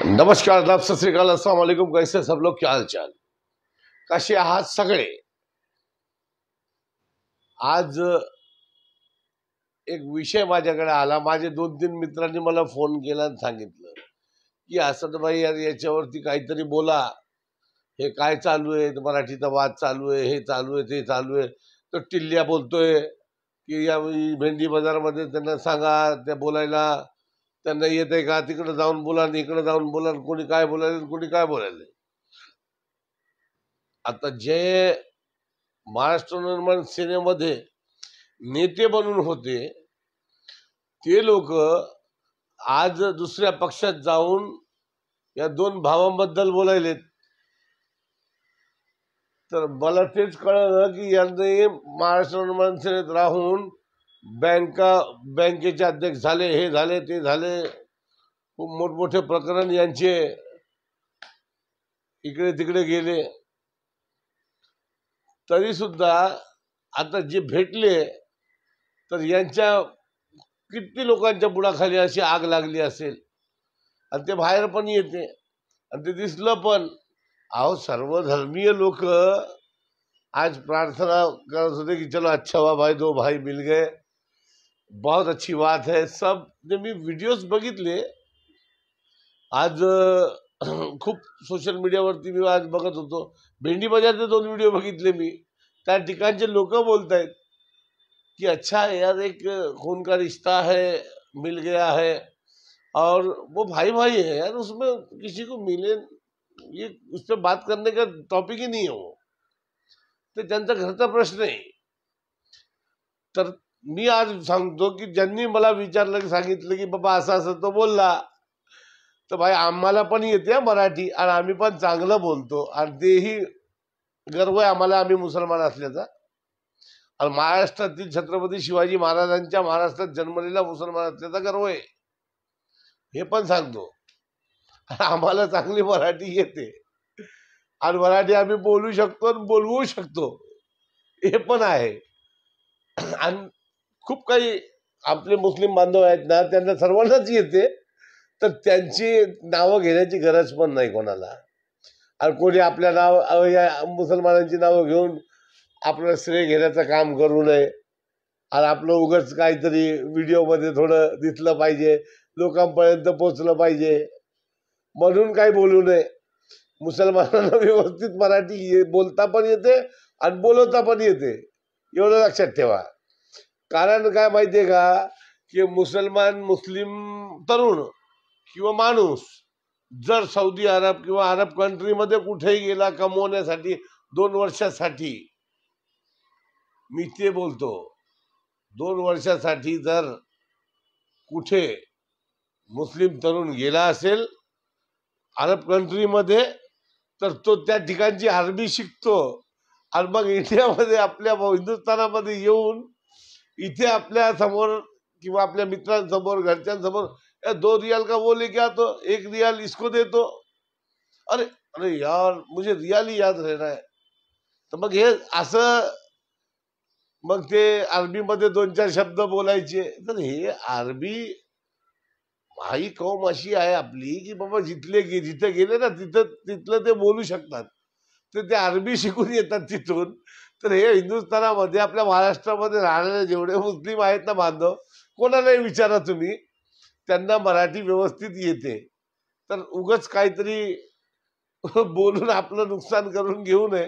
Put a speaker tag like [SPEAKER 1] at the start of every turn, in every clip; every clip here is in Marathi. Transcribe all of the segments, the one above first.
[SPEAKER 1] नमस्कार, आदाब, सत श्री अकाल, अस्सलाम वालेकुम। कैसे सब लोग, क्या हाल चाल, कसे आहात सगळे। आज एक विषय माझ्याकडे आला। माझे 2-3 मित्रांनी मला फोन केला आणि सांगितलं की असं भाई यार याच्यावरती काहीतरी बोला, हे काय चालू आहे, मराठीचा वाद चालू आहे, हे चालू आहे, ते चालू आहे। तो टिल्ल्या बोलतोय की या भेंडी बाजारमध्ये त्यांना सांगा त्या बोलायला, त्यांना येत आहे का, तिकडे जाऊन बोला आणि इकडे जाऊन बोला, कोणी काय बोलायला कोणी काय बोलायला। आता जे महाराष्ट्र निर्माण सेनेमध्ये नेते बनून होते ते लोक आज दुसऱ्या पक्षात जाऊन या 2 भावांबद्दल बोलायलेत। तर मला तेच कळलं की यांनी महाराष्ट्र निर्माण सेनेत राहून बँकेचे अध्यक्ष झाले, हे झाले, ते झाले, खूप मोठमोठे प्रकरण यांचे इकडे तिकडे गेले। तरी सुद्धा आता जे भेटले तर यांच्या किती लोकांच्या बुडाखाली अशी आग लागली असेल आणि ते बाहेर पण येते आणि ते दिसलं पण। अहो, सर्वधर्मीय लोक आज प्रार्थना करत होते की चलो अच्छा हुआ भाई, 2 भाई मिल गए, बहुत अच्छी बात है सब। जे मी व्हिडिओज बघितले आज खूप सोशल मीडियावरती, मी आज बघत होतो भेंडी बाजारचे 2 व्हिडिओ बघितले मी। त्या ठिकाणचे लोक बोलतायत कि अच्छा यार एक खून का रिश्ता है, मिल गया है और वो भाई भाई है यार, उसमें किसी को मिले ये उस पर बात करने का टॉपिक ही नहीं है। वो तो त्यांचा घरचा प्रश्न आहे। तर मी आज सांगतो की ज्यांनी मला विचारलं की सांगितलं की बाबा असं असं तो बोलला, तर भाई आम्हाला पण येते मराठी आणि आम्ही पण चांगलं बोलतो आणि तेही गर्व आहे आम्हाला, आम्ही मुसलमान असल्याचा। आणि महाराष्ट्रातील छत्रपती शिवाजी महाराजांच्या महाराष्ट्रात जन्मलेला मुसलमान असल्याचा गर्व आहे, हे पण सांगतो। आम्हाला चांगली मराठी येते आणि मराठी आम्ही बोलू शकतो आणि बोलवू शकतो, हे पण आहे। आणि खूप काही आपले मुस्लिम बांधव आहेत ना, त्यांना सर्वांनाच येते, तर त्यांची नावं घेण्याची गरज पण नाही कोणाला। आणि कोणी आपल्या नाव या मुसलमानांची नावं घेऊन आपलं श्रेय घेण्याचं काम करू नये आणि आपलं उगाच काहीतरी व्हिडिओमध्ये थोडं दिसलं पाहिजे, लोकांपर्यंत पोचलं पाहिजे म्हणून काही बोलू नये। मुसलमानांना व्यवस्थित मराठी बोलता पण येते आणि बोलवता पण येते, एवढं लक्षात ठेवा। कारण काय माहितीये का की मुस्लिम तरुण किंवा माणूस जर सौदी अरब किंवा अरब कंट्रीमध्ये कुठेही गेला कमवण्यासाठी 2 वर्षासाठी, मी ते बोलतो 2 वर्षासाठी जर कुठे मुस्लिम तरुण गेला असेल अरब कंट्रीमध्ये, तर तो त्या ठिकाणची अरबी शिकतो आणि मग इंडियामध्ये आपल्या हिंदुस्थानामध्ये येऊन इथे आपल्या समोर किंवा आपल्या मित्रांसमोर घरच्यांसमोर 2 रियाल का वो लेके आता, 1 रियाल इसको दे तो, अरे अरे यार मुझे रियाल ही याद रह रहा है। तर मग हे असं मग ते अरबीमध्ये 2-4 शब्द बोलायचे। तर हे अरबी ही कौम अशी आहे आपली की बाबा जिथे गेले ना तिथलं ते बोलू शकतात, तर ते अरबी शिकून येतात तिथून। तर हे हिंदुस्थानामध्ये आपल्या महाराष्ट्रामध्ये राहणारे जेवढे मुस्लिम आहेत ना बांधव, कोणालाही विचारा तुम्ही, त्यांना मराठी व्यवस्थित येते। तर उगाच काहीतरी बोलून आपलं नुकसान करून घेऊ नये।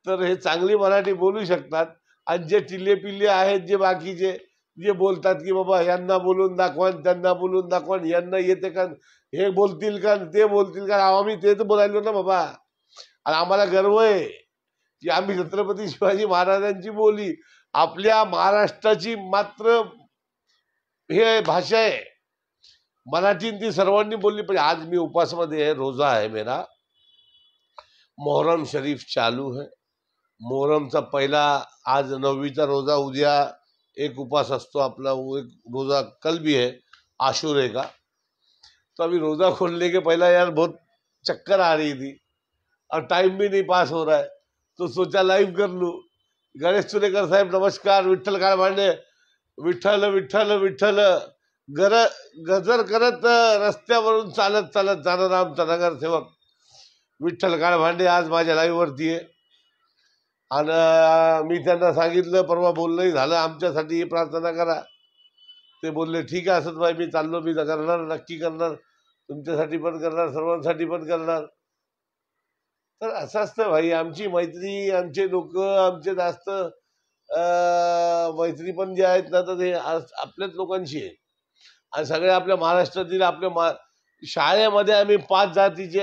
[SPEAKER 1] तर हे चांगली मराठी बोलू शकतात आणि जे टिल्ले पिल्ले आहेत, जे बाकीचे जे बोलतात की बाबा यांना बोलून दाखवा, त्यांना बोलून दाखवा, यांना येते का, हे बोलतील का, ते बोलतील का, आम्ही तेच बोलायलो ना बाबा। आणि आम्हाला गर्व आहे की आम्ही छत्रपती शिवाजी महाराजांची बोली, आपल्या महाराष्ट्राची मात्र हे भाषा आहे मराठी, ती सर्वांनी बोलली पाहिजे। आज मी उपासमध्ये आहे, रोजा आहे मेरा, मोहरम शरीफ चालू है। मोहरमचा पहिला आज 9वीचा रोजा, उद्या एक उपास असतो आपला, वो एक रोजा कल भी है आशूरे का। तो अभी रोजा खोलने के पहला यार बहुत चक्कर आ रही थी और टाइम भी नहीं पास हो रहा है, तो सोचा लाइव कर लूँ। गणेश चुनेकर साहेब नमस्कार, विठ्ठल काय मांडे, विठ्ठल विठ्ठल विठ्ठल गर गजर करत रस्त्यावरून चालत चालत जाणारा आमचा नगरसेवक विठ्ठल काळभांडे आज माझ्या लाईव्हवरती आहे. आणि मी त्यांना सांगितलं, परवा बोलणंही झालं, आमच्यासाठी प्रार्थना करा. ते बोलले ठीक आहे असंच भाई, मी चाललो, मी करणार, नक्की करणार, तुमच्यासाठी पण करणार, सर्वांसाठी पण करणार. तर असं असतं भाई, आमची मैत्री, आमचे लोक, आमचे जास्त मैत्री पण जे आहेत ना, तर ते आपल्याच लोकांची आहे. आणि सगळे आपल्या महाराष्ट्रातील आपल्या शाळेमध्ये आम्ही 5 जातीचे,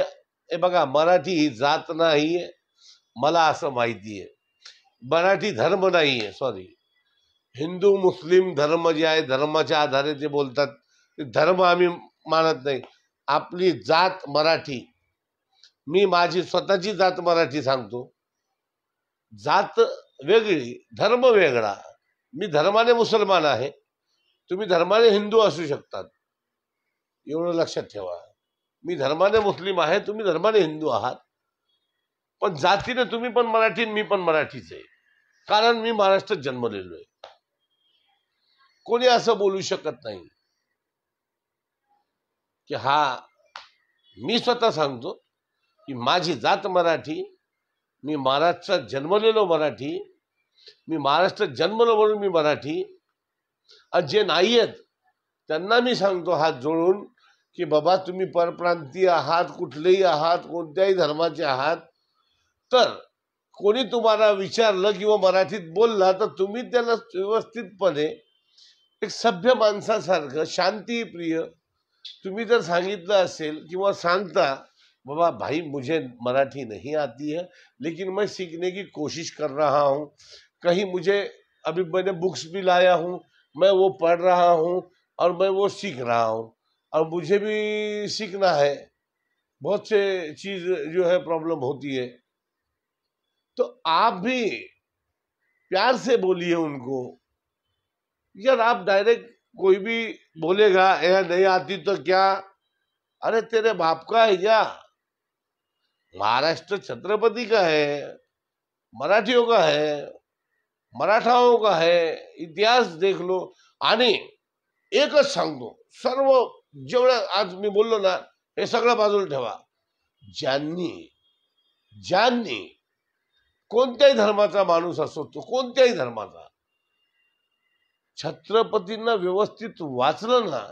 [SPEAKER 1] हे बघा, मराठी ही जात नाहीये, मला असं माहिती आहे. मराठी धर्म नाहीये, सॉरी, हिंदू मुस्लिम धर्म जे आहे, धर्माच्या आधारे ते बोलतात, ते धर्म आम्ही मानत नाही. आपली जात मराठी. मी माझी स्वतःची जात मराठी सांगतो. जात वेगळी, धर्म वेगळा. मी धर्माने मुसलमान आहे, तुम्ही धर्माने हिंदू असू शकतात, एवढं लक्षात ठेवा. मी धर्माने मुस्लिम आहे, तुम्ही धर्माने हिंदू आहात, पण जातीने तुम्ही पण मराठी, मी पण मराठीच आहे, कारण मी महाराष्ट्रात जन्मलेलो आहे. कोणी असं बोलू शकत नाही की हा, मी स्वतः सांगतो की माझी जात मराठी, मी महाराष्ट्रात जन्मलेलो मराठी, मी महाराष्ट्रात जन्मलो म्हणून मी मराठी. आणि जे नाही आहेत त्यांना मी सांगतो हात जोडून की बाबा, तुम्ही परप्रांतीय आहात, कुठलेही आहात, कोणत्याही धर्माचे आहात, तर कोणी तुम्हाला विचारलं किंवा मराठीत बोलला तर तुम्ही त्याला व्यवस्थितपणे एक सभ्य माणसासारखं शांतिप्रिय तुम्ही जर सांगितलं असेल किंवा सांगता, बाबा भाई मुझे मराठी नहीं आती है लेकिन मैं सीखने की कोशिश कर रहा हूँ, कहीं मुझे अभी मैंने बुक्स भी लाया हूँ, मैं वो पढ़ रहा हूँ और मैं वो सीख रहा हूँ, और मुझे भी सीखना है, बहुत से चीज जो है प्रॉब्लम होती है, तो आप भी प्यार से बोलिए उनको. यार आप डायरेक्ट कोई भी बोलेगा यह नहीं आती तो क्या, अरे तेरे बाप का है क्या? महाराष्ट्र छत्रपति का है, मराठियों का है, मराठाओं का है, इतिहास देख लो. आणि एकच सांगतो, सर्व जेवढं आज मी बोललो ना, हे सगळं बाजूला ठेवा. ज्यांनी कोणत्याही धर्माचा माणूस असो, तो कोणत्याही धर्माचा, छत्रपतींना व्यवस्थित वाचलं ना,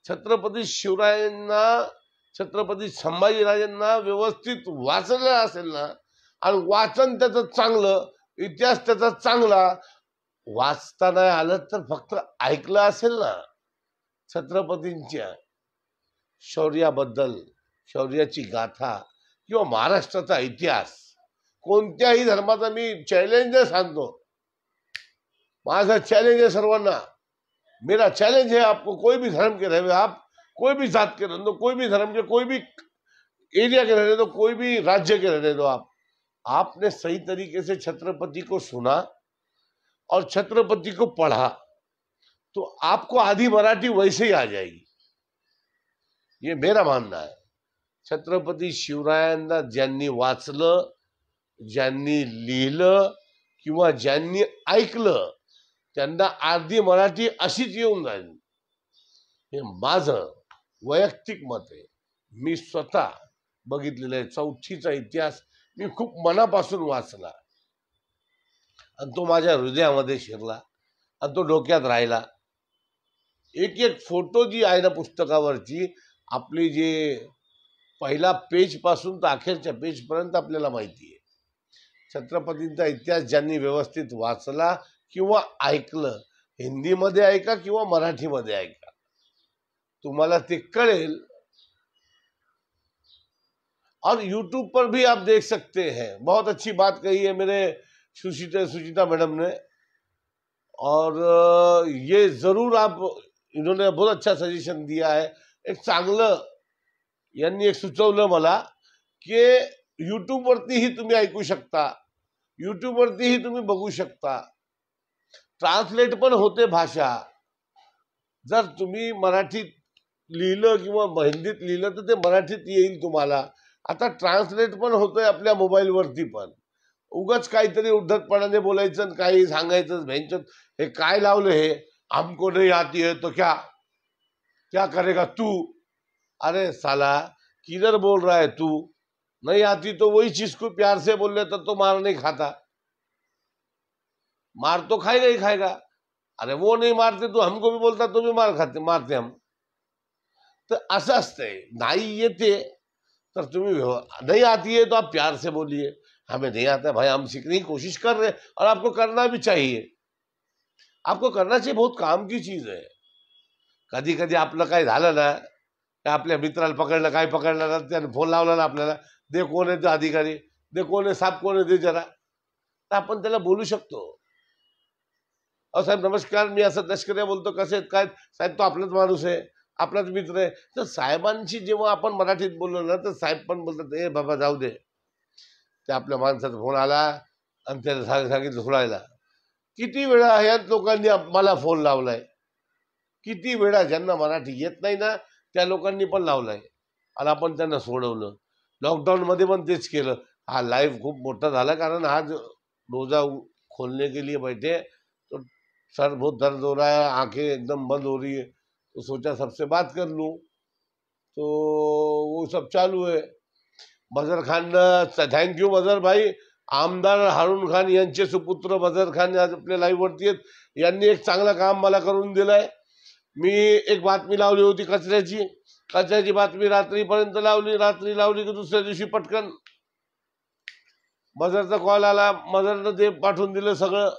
[SPEAKER 1] छत्रपती शिवरायांना, छत्रपती संभाजीराजांना व्यवस्थित वाचलं असेल ना, आणि वाचन त्याचं चांगलं, इतिहास त्याचा चांगला, वाचता नाही आलं तर फक्त ऐकलं असेल ना छत्रपतींच्या शौर्याबद्दल, शौर्याची गाथा किंवा महाराष्ट्राचा इतिहास, कोणत्याही धर्माचा मी चॅलेंज सांगतो, माझा चैलेंज है सर्वांना, मेरा चैलेंज है आपको, कोई भी धर्म के रहे, आप कोई भी जात के रहने दो, कोई भी धर्म के, कोई भी एरिया के रहने दो, कोई भी राज्य के रहने दो, आपने सही तरीके से छत्रपति को सुना और छत्रपति को पढ़ा तो आपको आधी मराठी वैसे ही आ जाएगी, ये मेरा मानना है. छत्रपती शिवरायांना ज्यांनी वाचलं, ज्यांनी लिहिलं किंवा ज्यांनी ऐकलं, त्यांना अर्धी मराठी अशीच येऊन जाईल, हे माझं वैयक्तिक मत आहे. मी स्वतः बघितलेलं आहे, चौथीचा इतिहास मी खूप मनापासून वाचला आणि तो माझ्या हृदयामध्ये शिरला आणि तो डोक्यात राहिला. एक एक फोटो जी आहे ना पुस्तकावरची, आपली जे पहिला पेज पासून तर अखेरच्या पेज पर्यंत आपल्याला माहिती आहे. छत्रपतींचा इतिहास ज्यांनी व्यवस्थित वाचला किंवा ऐकलं, हिंदीमध्ये ऐका किंवा मराठीमध्ये ऐका, तुम्हाला ते कळेल. और यूट्यूब पर भी आप देख सकते हैं. बहुत अच्छी बात कही है मेरे सुचिता मैडम ने, और ये जरूर आप, इन्होंने बहुत अच्छा सजेशन दिया है. एक चांगलं यांनी एक सुचवलं मला की यूट्यूब वरतीही तुम्ही ऐकू शकता, यूट्यूब वरतीही तुम्ही बघू शकता, ट्रान्सलेट पण होते भाषा. जर तुम्ही मराठीत लिहिलं किंवा हिंदीत लिहिलं तर ते मराठीत येईल तुम्हाला. आता ट्रान्सलेट पण होतंय आपल्या मोबाईलवरती पण. उगाच काहीतरी उद्धटपणाने बोलायचं, काही सांगायचं, भ्यांचं हे काय लावलं, हे हमको नहीं आती है तो क्या, क्या करेगा तू? अरे साला किधर बोल रहा है तू? नहीं आती तो वही चीज को प्यार से बोल लेता तो मार नहीं खाता। मार तो खाएगा ही खाएगा। अरे वो नहीं मारते तो हमको भी बोलता तुम्ही मारते हम। तर असं असतंय, नाही येते तर तुम्ही नहीं आती है तो आप प्यार से बोलिए, हमें नहीं आता भाई, हम सीखने की कोशिश कर रहे हैं और आपको करना भी चाहिए। आपको करना चाहिए, बहुत काम की चीज आहे। कधी कधी आपलं काय झालं ना, आपल्या मित्राला पकडलं, काय पकडलं ना, त्याने फोन लावला ना आपल्याला, दे कोण आहे तो अधिकारी, दे कोण आहे साहेब, कोण आहे दे जरा, तर आपण त्याला बोलू शकतो, अहो साहेब नमस्कार, मी असं लष्करी बोलतो, कसे आहेत काय साहेब, तो आपलाच माणूस आहे, आपलाच मित्र आहे. तर साहेबांशी जेव्हा आपण मराठीत बोललो ना, तर साहेब पण बोलतात ए बाबा जाऊ दे, ते आपल्या माणसाचा फोन आला आणि त्याला सांगितलं सोडायला. किती वेळा ह्या लोकांनी मला फोन लावलाय, किती वेळा, ज्यांना मराठी येत नाही ना त्या लोकांनी पण लावलाय आणि आपण त्यांना सोडवलं. लॉकडाऊन मध्ये पण तेच केलं. हा लाईव्ह खूप मोठा झाला, कारण आज रोजा खोलने के लिए बैठे तो सर बहुत दर्द हो रहा है, आंखें एकदम बंद हो रही है, तो सोचा सबसे बात कर लूं, तो वो सब चालू है. मजर खान, थँक्यू मजर भाई. आमदार हारून खान यांचे सुपुत्र मजर खान आज आपल्या लाईव्ह वरती आहेत. यांनी एक चांगलं काम मला करून दिलंय. मी एक बातमी लावली होती कचऱ्याची बातमी रात्रीपर्यंत लावली, रात्री लावली की दुसऱ्या दिवशी पटकन मजरचा कॉल आला, मजरनं ते पाठवून दिलं सगळं.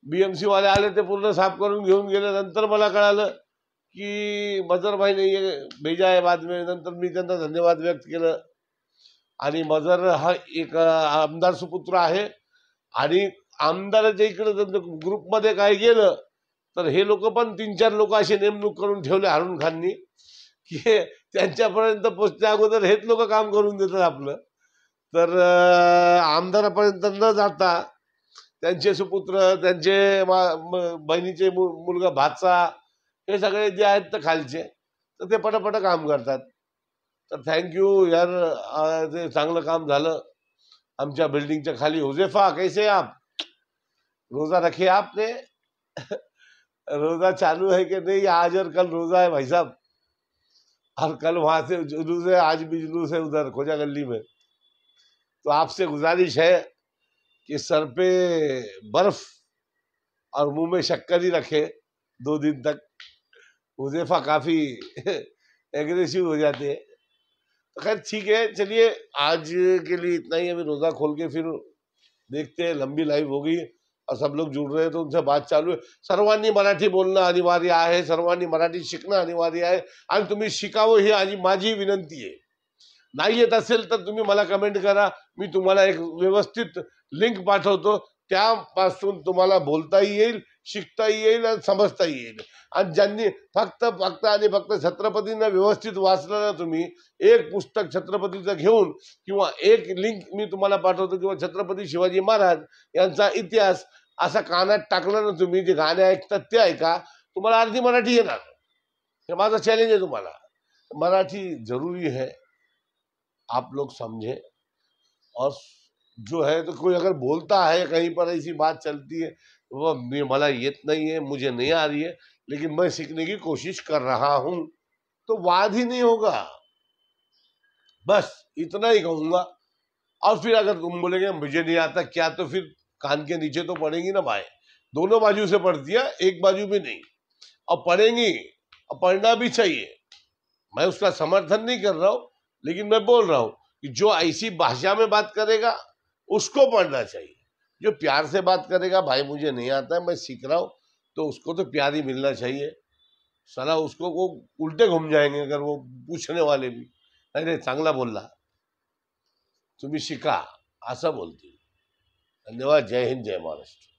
[SPEAKER 1] बीएमसी वाले आले, ते पूर्ण साफ करून घेऊन गेले. नंतर मला कळालं की मजर भाई ने भेजा आहे बाद में. नंतर मी त्यांना धन्यवाद व्यक्त केलं. आणि मजर हा एक आमदार सुपुत्र आहे आणि आमदाराच्या इकडे ग्रुपमध्ये काय गेलं तर हे लोक पण 3-4 लोक असे नेमणूक करून ठेवले हारून खाननी की त्यांच्यापर्यंत पोचल्या अगोदर हेच लोक काम करून देतात आपलं. तर आमदारापर्यंत न जाता त्यांचे सुपुत्र, त्यांचे बहिणीचे मुलगा भाचा, हे सगळे जे आहेत तर खालचे, तर ते पटापट काम करतात. तर थँक्यू यार, ते चांगलं काम झालं. आमच्या बिल्डिंगच्या खाली हुजेफा, कैसे आप? रोजा रखे आपने? रोजा चालू है कि नहीं? आज और कल रोजा है भाई साहब, और कल वहां से जुलूस है, आज भी जुलूस है उधर खोजा गली में. तो आपसे गुजारिश है कि सर पे बर्फ और मुंह में शक्कर ही रखे 2 दिन तक. हुजेफा काफी एग्रेसिव हो जाते हैं. तो खैर ठीक है, चलिए आज के लिए इतना ही. अभी रोजा खोल के फिर देखते हैं. लंबी लाइव होगी और सब लोग जुड़ रहे हैं तो उनसे बात चालू है. सर्वांनी मराठी बोलणं अनिवार्य आहे, सर्वांनी मराठी शिकणं अनिवार्य आहे आणि तुम्ही शिकावं ही माझी विनंती आहे. नाही येत असेल तर तुम्ही मला कमेंट करा, मी तुम्हाला एक व्यवस्थित लिंक पाठवतो, त्यापासून तुम्हाला बोलताही येईल, शिकताही येईल आणि समजताही येईल. आणि ज्यांनी फक्त आणि फक्त छत्रपतींना व्यवस्थित वाचलं ना, तुम्ही एक पुस्तक छत्रपतीचं घेऊन किंवा एक लिंक मी तुम्हाला पाठवतो किंवा छत्रपती शिवाजी महाराज यांचा इतिहास असा कानात टाकलं ना तुम्ही, जे गाणे ऐकतात ते ऐका, तुम्हाला अर्धी मराठी येणार. हे माझं चॅलेंज आहे तुम्हाला. मराठी जरूरी है, आप लोग समझे. और जो है तो कोई अगर बोलता है कहीं पर ऐसी बात चलती है, वो मला येत नहीं है, मुझे नहीं आ रही है, लेकिन मैं सीखने की कोशिश कर रहा हूं, तो वाद ही नहीं होगा. बस इतना ही कहूंगा. और फिर अगर तुम बोलेंगे मुझे नहीं आता क्या, तो फिर कान के नीचे तो पड़ेंगी ना भाई. दोनों बाजू से पड़ती है, एक बाजू में नहीं. और पढ़ेंगी, और पढ़ना भी चाहिए. मैं उसका समर्थन नहीं कर रहा हूं, लेकिन मैं बोल रहा हूं कि जो ऐसी भाषा में बात करेगा उसको पढ़ना चाहिए. जो प्यार से बात करेगा, भाई मुझे नहीं आता है, मैं सीख रहा हूं, तो उसको तो प्यार ही मिलना चाहिए. साला उसको वो उल्टे घूम जाएंगे अगर वो पूछने वाले भी, अरे चांगला बोलला, तुम्ही शिका, असं बोलतील. धन्यवाद. जय हिंद, जय महाराष्ट्र.